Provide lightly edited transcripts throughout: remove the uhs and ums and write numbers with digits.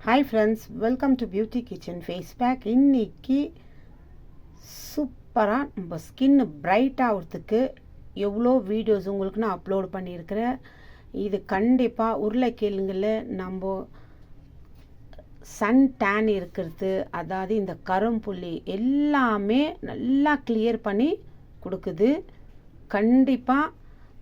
Hi friends, welcome to beauty kitchen face pack. இன்றைக்கி சூப்பராக நம்ம ஸ்கின் பிரைட் ஆகிறதுக்கு எவ்வளோ வீடியோஸ் உங்களுக்கு நான் அப்லோட் பண்ணியிருக்கிறேன். இது கண்டிப்பாக உருளைக்கிழங்குல நம்ம சன் டேன் இருக்கிறது, அதாவது இந்த கரும்புள்ளி எல்லாமே நல்லா கிளியர் பண்ணி கொடுக்குது. கண்டிப்பாக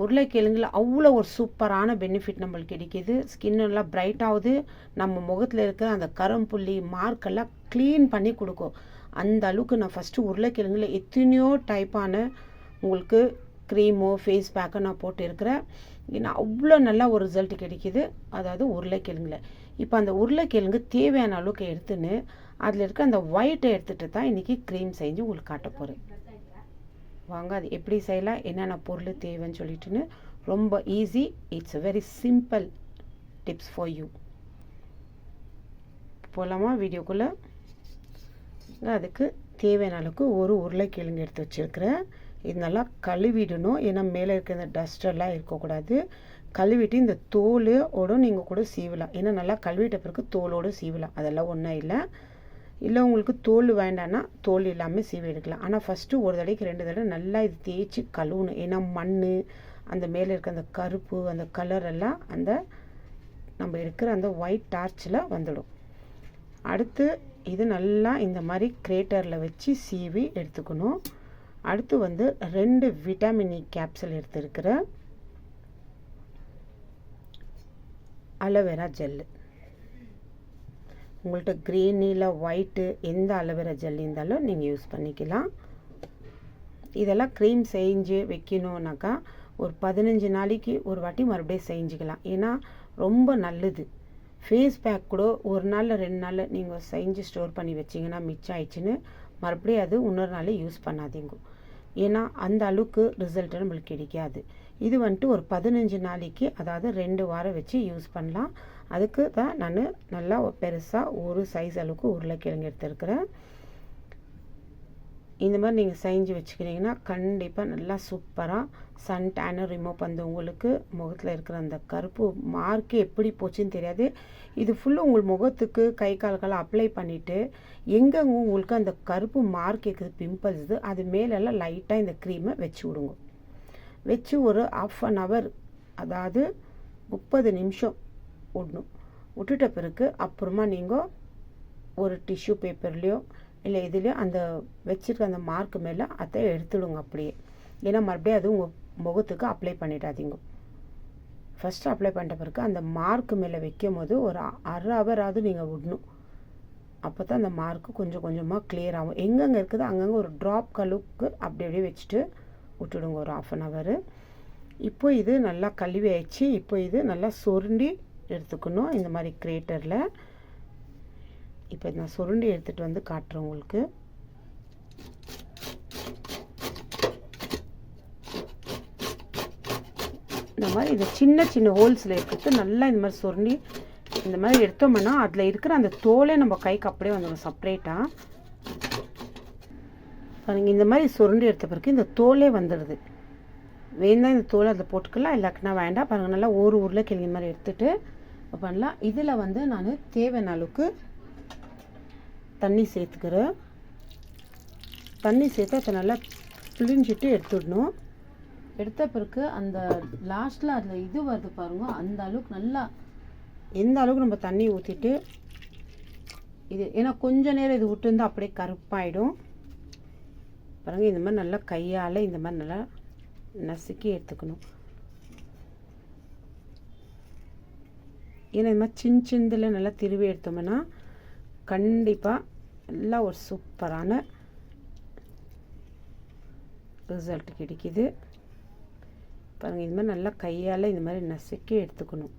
உருளைக்கிழங்குல அவ்வளோ ஒரு சூப்பரான பெனிஃபிட் நம்மளுக்கு கிடைக்கிது. ஸ்கின் எல்லாம் பிரைட் ஆகுது. நம்ம முகத்தில் இருக்கிற அந்த கரும்புள்ளி மார்க்கெல்லாம் க்ளீன் பண்ணி கொடுக்கும். அந்த அளவுக்கு நான் ஃபஸ்ட்டு உருளைக்கிழங்குல எத்தனையோ டைப்பான உங்களுக்கு க்ரீமோ ஃபேஸ் பேக்கோ நான் போட்டு இருக்கிறேன். நான் அவ்வளோ நல்லா ஒரு ரிசல்ட் கிடைக்கிது, அதாவது உருளைக்கிழங்குல. இப்போ அந்த உருளைக்கிழங்கு தேவையான அளவுக்கு எடுத்துன்னு அதில் இருக்க அந்த ஒயிட்டை எடுத்துகிட்டு தான் இன்றைக்கி க்ரீம் செஞ்சு உங்களுக்கு காட்ட போகிறேன். வாங்க அது எப்படி செய்யலாம், என்னென்ன பொருள் தேவைன்னு சொல்லிட்டுன்னு. ரொம்ப easy, it's a very simple tips for you. போகலாமா வீடியோக்குள்ளே? அதுக்கு தேவையான அளவுக்கு ஒரு உருளைக்கிழங்கு எடுத்து வச்சுருக்கிறேன். இது நல்லா கழுவிடணும், ஏன்னா மேலே இருக்கிற இந்த டஸ்டெல்லாம் இருக்கக்கூடாது. கழுவிட்டு இந்த தோலோடு நீங்கள் கூட சீவலாம், ஏன்னா நல்லா கழுவிட்ட பிறகு தோலோடு சீவலாம், அதெல்லாம் ஒன்றும் இல்லை. இல்லை உங்களுக்கு தோல் வேண்டான்னா தோல் இல்லாமல் சீவி எடுக்கலாம். ஆனால் ஃபஸ்ட்டு ஒரு தடவைக்கு 2 தடவை நல்லா இது தேய்ச்சி கழுவணும், ஏன்னா மண் அந்த மேலே இருக்க அந்த கருப்பு அந்த கலரெல்லாம் அந்த நம்ம எடுக்கிற அந்த ஒயிட் டார்ச்சில் வந்துடும். அடுத்து இது நல்லா இந்த மாதிரி கிரேட்டரில் வச்சு சீவி எடுத்துக்கணும். அடுத்து 2 விட்டமின் இ கேப்சூல் எடுத்துருக்கிறேன். அலோவேரா ஜெல்லு, உங்கள்கிட்ட க்ரீன் இல்லை ஒயிட்டு எந்த அலோவேரா ஜெல் இருந்தாலும் நீங்கள் யூஸ் பண்ணிக்கலாம். இதெல்லாம் க்ரீம் செஞ்சு வைக்கணுன்னாக்கா ஒரு 15 நாளைக்கு ஒரு வாட்டி மறுபடியும் செஞ்சுக்கலாம், ஏன்னா ரொம்ப நல்லது. ஃபேஸ் பேக் கூட ஒரு நாளில் 2 நாளில் நீங்கள் செஞ்சு ஸ்டோர் பண்ணி வச்சிங்கன்னா மிச்சம் ஆயிடுச்சுன்னு மறுபடியும் அது இன்னொரு நாள் யூஸ் பண்ணாதீங்க, ஏன்னா அந்த அளவுக்கு ரிசல்ட்டு நம்மளுக்கு கிடைக்காது. இது ஒரு 15 நாளைக்கு, அதாவது 2 வாரம் வச்சு யூஸ் பண்ணலாம். அதுக்கு தான் நான் நல்லா பெருசாக ஒரு சைஸ் அளவுக்கு உருளைக்கிழங்கு எடுத்துருக்கிறேன். இந்த மாதிரி நீங்கள் செஞ்சு வச்சுக்கிறீங்கன்னா கண்டிப்பாக நல்லா சூப்பராக சன் டேனை ரிமூவ் பண்ணி உங்களுக்கு முகத்தில் இருக்கிற அந்த கருப்பு மார்க்கு எப்படி போச்சுன்னு தெரியாது. இது ஃபுல்லும் உங்கள் முகத்துக்கு கை கால்கெல்லாம் அப்ளை பண்ணிவிட்டு எங்கெங்க உங்களுக்கு அந்த கருப்பு மார்க் இருக்குது, பிம்பிள்ஸ் இது, அது மேலெல்லாம் லைட்டாக இந்த க்ரீமை வச்சு விடுங்க. வச்சு ஒரு 1/2 hour, அதாவது 30 நிமிஷம் விடணும். விட்டுட்ட பிறகு அப்புறமா நீங்கள் ஒரு டிஷ்யூ பேப்பர்லேயோ இல்லை இதுலேயோ அந்த வச்சுருக்க அந்த மார்க்கு மேலே அதை எடுத்துடுங்க அப்படியே, ஏன்னா மறுபடியும் அது உங்கள் முகத்துக்கு அப்ளை பண்ணிடாதீங்க. ஃபஸ்ட்டு அப்ளை பண்ணிட்ட பிறகு அந்த மார்க்கு மேலே வைக்கும் போது ஒரு 1/2 hour நீங்கள் விடணும். அப்போ தான் அந்த மார்க்கு கொஞ்சம் கொஞ்சமாக கிளியர் ஆகும். எங்கெங்கே இருக்குது அங்கங்கே ஒரு ட்ராப் கழுவுக்கு அப்படி அப்படியே வச்சுட்டு விட்டுடுங்க ஒரு 1/2 hour. இப்போ இது நல்லா கழுவி ஆயிடுச்சு. இப்போ இது நல்லா சுருண்டி எடுத்துக்கணும் இந்த மாதிரி கிரேட்டரில். இப்போ நான் சுருண்டி எடுத்துகிட்டு காட்டுறேன் உங்களுக்கு. இந்த மாதிரி இது சின்ன சின்ன ஹோல்ஸில் இருக்கிறது நல்லா இந்த மாதிரி சுருண்டி இந்த மாதிரி எடுத்தோம்னா அதில் இருக்கிற அந்த தோலே நம்ம கைக்கு அப்படியே வந்துடும் செப்ரேட்டாக. பாருங்கள், இந்த மாதிரி சுருண்டி எடுத்த பிறகு இந்த தோலே வந்துடுது. வேணால் இந்த தோலை அதில் போட்டுக்கலாம், இல்லாட்டினா வேண்டாம். பாருங்கள், நல்லா ஒரு உருளைக்கிழங்கு மாதிரி எடுத்துகிட்டு பண்ணலாம். இதில் நான் தேவையான அளவுக்கு தண்ணி சேர்த்துக்கிறேன். தண்ணி சேர்த்து அதை நல்லா பிழிஞ்சிட்டு எடுத்துடணும். எடுத்த பிறகு அந்த லாஸ்ட்டில் அதில் இது வருது பாருங்கள், அந்த அளவுக்கு நல்லா எந்த அளவுக்கு நம்ம தண்ணி ஊற்றிட்டு இது, ஏன்னா கொஞ்சம் நேரம் இது விட்டுருந்தால் அப்படியே கருப்பாயிடும். பாருங்கள், இந்த மாதிரி நல்லா கையால் இந்த மாதிரி நல்லா நசுக்கி எடுத்துக்கணும். ஏன்னா இந்த மாதிரி சின்னதில் நல்லா திருவி எடுத்தோம்னா கண்டிப்பாக நல்லா ஒரு சூப்பரான ரிசல்ட் கிடைக்கிது. பாருங்கள், இந்த மாதிரி நல்லா கையால் இந்த மாதிரி நசுக்கி எடுத்துக்கணும்.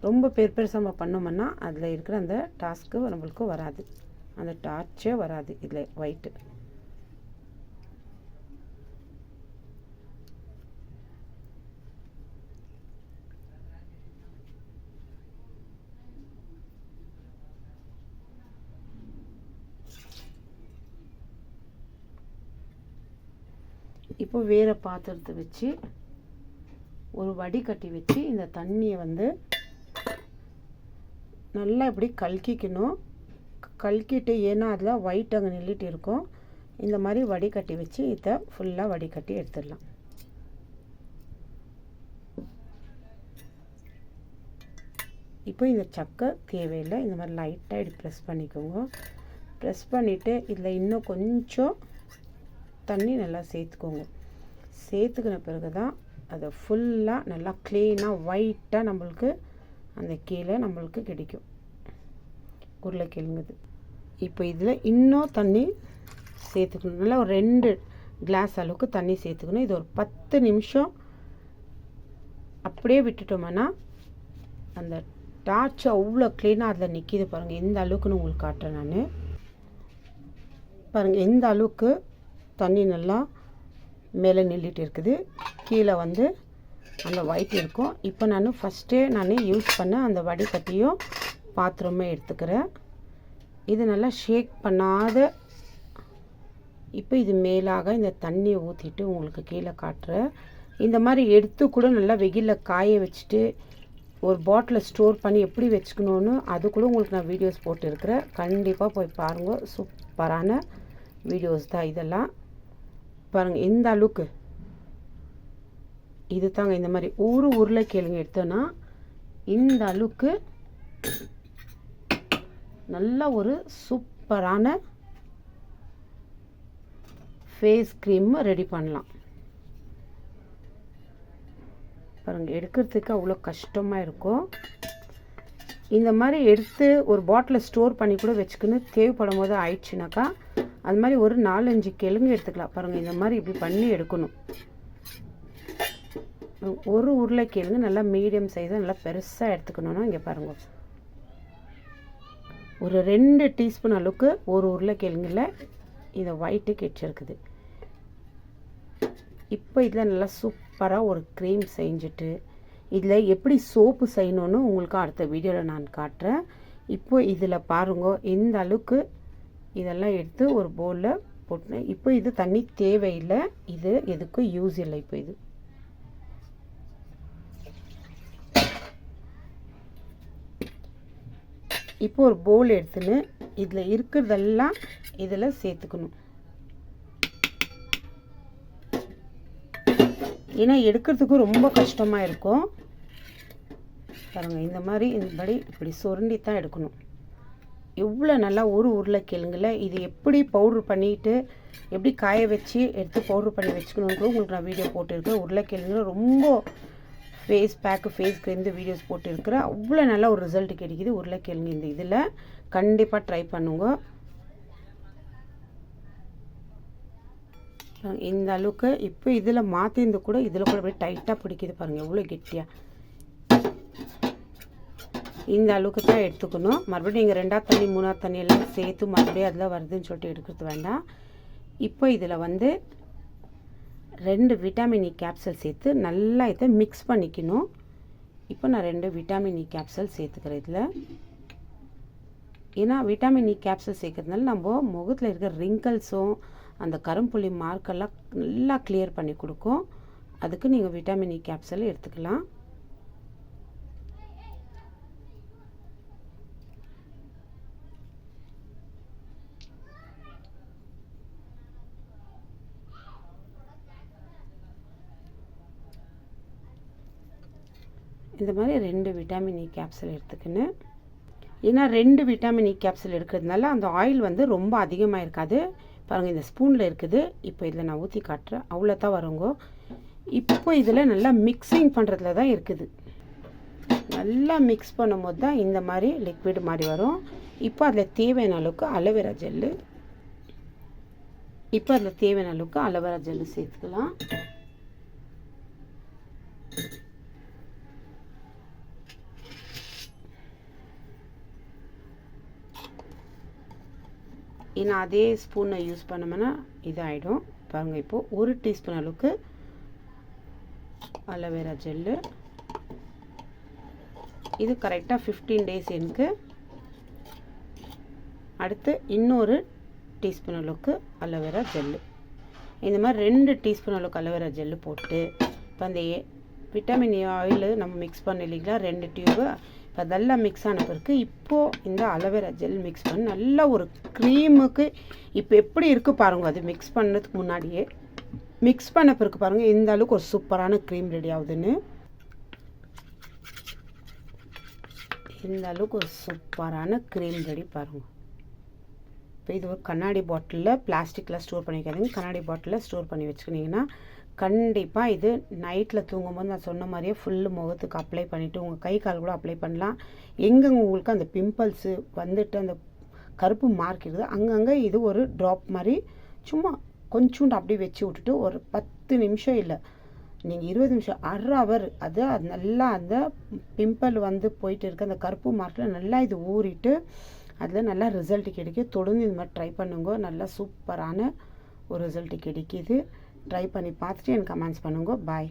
ரொம்ப பெருசாக நம்ம பண்ணோம்னா அதில் இருக்கிற அந்த டாஸ்க்கு நம்மளுக்கு வராது, அந்த டார்ச்சே வராது இதில் ஒயிட்டு. இப்போ வேறு பாத்திரத்தை வச்சு ஒரு வடிகட்டி வச்சு இந்த தண்ணியை நல்லா இப்படி கலக்கிக்கணும். கலக்கிட்டு ஏன்னா அதில் ஒயிட் அங்கே நில்லிட்டு இருக்கும். இந்த மாதிரி வடிகட்டி வச்சு இதை ஃபுல்லாக வடிகட்டி எடுத்துடலாம். இப்போ இந்த சக்கை தேவையில்லை. இந்த மாதிரி லைட்டாக இப்படி ப்ரெஸ் பண்ணிக்கோங்க. ப்ரெஸ் பண்ணிவிட்டு இதில் இன்னும் கொஞ்சம் தண்ணி நல்லா சேர்த்துக்கோங்க. சேர்த்துக்கின பிறகு தான் அதை ஃபுல்லாக நல்லா க்ளீனாக ஒயிட்டாக நம்மளுக்கு அந்த கீழே நம்மளுக்கு கிடைக்கும் உருளைக்கிழங்குது. இப்போ இதில் இன்னும் தண்ணி சேர்த்துக்கணும். நல்லா ஒரு 2 கிளாஸ் அளவுக்கு தண்ணி சேர்த்துக்கணும். இது ஒரு 10 நிமிஷம் அப்படியே விட்டுட்டோம்னா அந்த டார்ச் அவ்வளோ க்ளீனாக அதில் நிற்கிது பாருங்கள். எந்த அளவுக்குன்னு உங்களுக்கு காட்டுறேன் நான். பாருங்கள் எந்த அளவுக்கு தண்ணி நல்லா மேலே நில்லிட்டு இருக்குது. கீழே வந்து அந்த ஒயிட் இருக்கும். இப்போ நான் ஃபஸ்ட்டே யூஸ் பண்ண அந்த வடிகட்டியும் பாத்திரமே எடுத்துக்கிறேன். இது நல்லா ஷேக் பண்ணாத இப்போ இது மேலாக இந்த தண்ணியை ஊற்றிட்டு உங்களுக்கு கீழே காட்டுறேன். இந்த மாதிரி எடுத்து கூட நல்லா வெயிலில் காய வச்சுட்டு ஒரு பாட்டிலில் ஸ்டோர் பண்ணி எப்படி வச்சுக்கணுன்னு அது கூட உங்களுக்கு நான் வீடியோஸ் போட்டுருக்கிறேன். கண்டிப்பாக போய் பாருங்கள். சூப்பரான வீடியோஸ் தான் இதெல்லாம். பாருங்கள் எந்த அளவுக்கு இது தாங்க. இந்த மாதிரி ஒரு உருளைக்கிழங்கு எடுத்தோன்னா இந்த அளவுக்கு நல்ல ஒரு சூப்பரான ஃபேஸ் க்ரீம் ரெடி பண்ணலாம். பாருங்கள் எடுக்கிறதுக்கு அவ்வளோ கஷ்டமாக இருக்கும். இந்த மாதிரி எடுத்து ஒரு பாட்டிலில் ஸ்டோர் பண்ணி கூட வச்சுக்கணும். தேவைப்படும் போது ஆயிடுச்சுனாக்கா அது மாதிரி ஒரு 4-5 கிழங்கு எடுத்துக்கலாம். பாருங்கள் இந்த மாதிரி இப்படி பண்ணி எடுக்கணும். ஒரு உருளைக்கிழங்கு நல்லா மீடியம் சைஸாக நல்லா பெருசாக எடுத்துக்கணுன்னா இங்கே பாருங்கள் ஒரு 2 டீஸ்பூன் அளவுக்கு ஒரு உருளைக்கிழங்குல இந்த ஒயிட்டு கிடச்சிருக்குது. இப்போ இதில் நல்லா சூப்பராக ஒரு க்ரீம் செஞ்சுட்டு இதில் எப்படி சோப்பு செய்யணுன்னு உங்களுக்கு அடுத்த வீடியோவில் நான் காட்டுறேன். இப்போ இதில் பாருங்க இந்த அளவுக்கு இதெல்லாம் எடுத்து ஒரு பவுலில் போட்டு. இப்போ இது தண்ணி தேவையில்லை. இது எதுக்கும் யூஸ் இல்லை. இப்போ இது இப்போ ஒரு பவுல் எடுத்துன்னு இதில் இருக்கிறதெல்லாம் இதில் சேர்த்துக்கணும். ஏன்னா எடுக்கிறதுக்கும் ரொம்ப கஷ்டமாக இருக்கும். பாருங்கள் இந்த மாதிரி இப்படி சுரண்டி தான் எடுக்கணும். எவ்வளோ நல்லா ஒரு உருளைக்கிழங்குல இது எப்படி பவுட்ரு பண்ணிவிட்டு எப்படி காய வச்சு எடுத்து பவுட்ரு பண்ணி வச்சுக்கணுன்னு உங்களுக்கு நான் வீடியோ போட்டுருக்கேன். உருளைக்கிழங்குல ரொம்ப face pack face cream videos போட்டுருக்கிறேன். அவ்வளோ நல்லா ஒரு ரிசல்ட் கிடைக்கிது உருளைக்கிழங்கு. இந்த இதில் கண்டிப்பாக ட்ரை பண்ணுங்க. இந்த அளவுக்கு இப்போ இதில் மாற்றிருந்து கூட இதில் கூட அப்படியே டைட்டாக பிடிக்குது பாருங்கள் எவ்வளோ கெட்டியாக. இந்த அளவுக்கு தான் எடுத்துக்கணும். மறுபடியும் நீங்கள் 2ஆவது தண்ணி 3ஆவது தண்ணி எல்லாம் சேர்த்து மறுபடியும் அதில் வருதுன்னு சொல்லிட்டு எடுக்கிறது வேண்டாம். இப்போ இதில் வந்து 2 விட்டாமின் இ கேப்சல் சேர்த்து நல்லா இதை மிக்ஸ் பண்ணிக்கணும். இப்போ நான் 2 விட்டாமின் இ கேப்சல் சேர்த்துக்கிறேன் இதில். ஏன்னா விட்டாமின் இ கேப்சல் சேர்க்கறதுனால நம்ம முகத்தில் இருக்கிற ரிங்கிள்ஸும் அந்த கரும்புள்ளி மார்க்கெல்லாம் நல்லா கிளியர் பண்ணி கொடுக்கும். அதுக்கு நீங்கள் விட்டாமின் இ கேப்சல் எடுத்துக்கலாம். இந்த மாதிரி 2 விட்டாமின் இ கேப்சல் எடுத்துக்கின்னு. ஏன்னா 2 விட்டாமின் இ கேப்சல் எடுக்கிறதுனால அந்த ஆயில் வந்து ரொம்ப அதிகமாக இருக்காது. பாருங்கள் இந்த ஸ்பூனில் இருக்குது. இப்போ இதில் நான் ஊற்றி காட்டுறேன். அவ்வளோ தான் வருங்க. இப்போ இதில் நல்லா மிக்சிங் பண்ணுறதுல தான் இருக்குது. நல்லா மிக்ஸ் பண்ணும்போது தான் இந்த மாதிரி லிக்விட் மாதிரி வரும். இப்போ அதில் தேவையான அளவுக்கு அலோவேரா ஜெல்லு சேர்த்துக்கலாம். ஏன்னா அதே ஸ்பூனை யூஸ் பண்ணோம்னா இதாகிடும். பாருங்கள் இப்போது 1 டீஸ்பூன் அளவுக்கு அலோவேரா ஜெல்லு. இது கரெக்டாக 15 டேஸ் எனக்கு. அடுத்து இன்னொரு டீஸ்பூன் அளவுக்கு அலோவேரா ஜெல்லு. இந்த மாதிரி 2 டீஸ்பூன் அளவுக்கு அலோவேரா ஜெல்லு போட்டு இப்போ அந்த விட்டமின் ஏ ஆயில் நம்ம மிக்ஸ் பண்ண இல்லைங்களா 2 டியூபு. இப்போ அதெல்லாம் மிக்ஸ் ஆன பிறகு இப்போது இந்த அலோவேரா ஜெல் மிக்ஸ் பண்ணி நல்லா ஒரு க்ரீமுக்கு இப்போ எப்படி இருக்குது பாருங்கள். அது மிக்ஸ் பண்ணதுக்கு முன்னாடியே மிக்ஸ் பண்ண பிறகு பாருங்கள் இந்த அளவுக்கு ஒரு சூப்பரான க்ரீம் ரெடி ஆகுதுன்னு. இந்த அளவுக்கு ஒரு சூப்பரான க்ரீம் ரெடி பாருங்கள். இப்போ இது ஒரு கண்ணாடி பாட்டிலில் பிளாஸ்டிக்கில் ஸ்டோர் பண்ணி வைக்காதீங்க. கண்ணாடி பாட்டிலில் ஸ்டோர் பண்ணி வச்சுக்கிட்டிங்கன்னா கண்டிப்பாக இது நைட்டில் தூங்கும்போது நான் சொன்ன மாதிரியே ஃபுல்லு முகத்துக்கு அப்ளை பண்ணிவிட்டு உங்கள் கை கால் கூட அப்ளை பண்ணலாம். எங்கெங்கே உங்களுக்கு அந்த பிம்பிள்ஸு வந்துட்டு அந்த கருப்பு மார்க் இருக்குது அங்கங்கே இது ஒரு ட்ராப் மாதிரி சும்மா கொஞ்சோண்டு அப்படியே வச்சு விட்டுட்டு ஒரு 10 நிமிஷம் இல்லை நீங்கள் 20 நிமிஷம் அரை ஹவர் அது நல்லா அந்த பிம்பிள் வந்து போயிட்டு இருக்க அந்த கருப்பு மார்க்கில் நல்லா இது ஊறிட்டு அதில் நல்லா ரிசல்ட் கிடைக்கும். தொடர்ந்து இது மாதிரி ட்ரை பண்ணுங்க. நல்லா சூப்பரான ஒரு ரிசல்ட் கிடைக்கிது. ட்ரை பண்ணி பார்த்துட்டு எனக்கு கமெண்ட்ஸ் பண்ணுங்க. பாய்.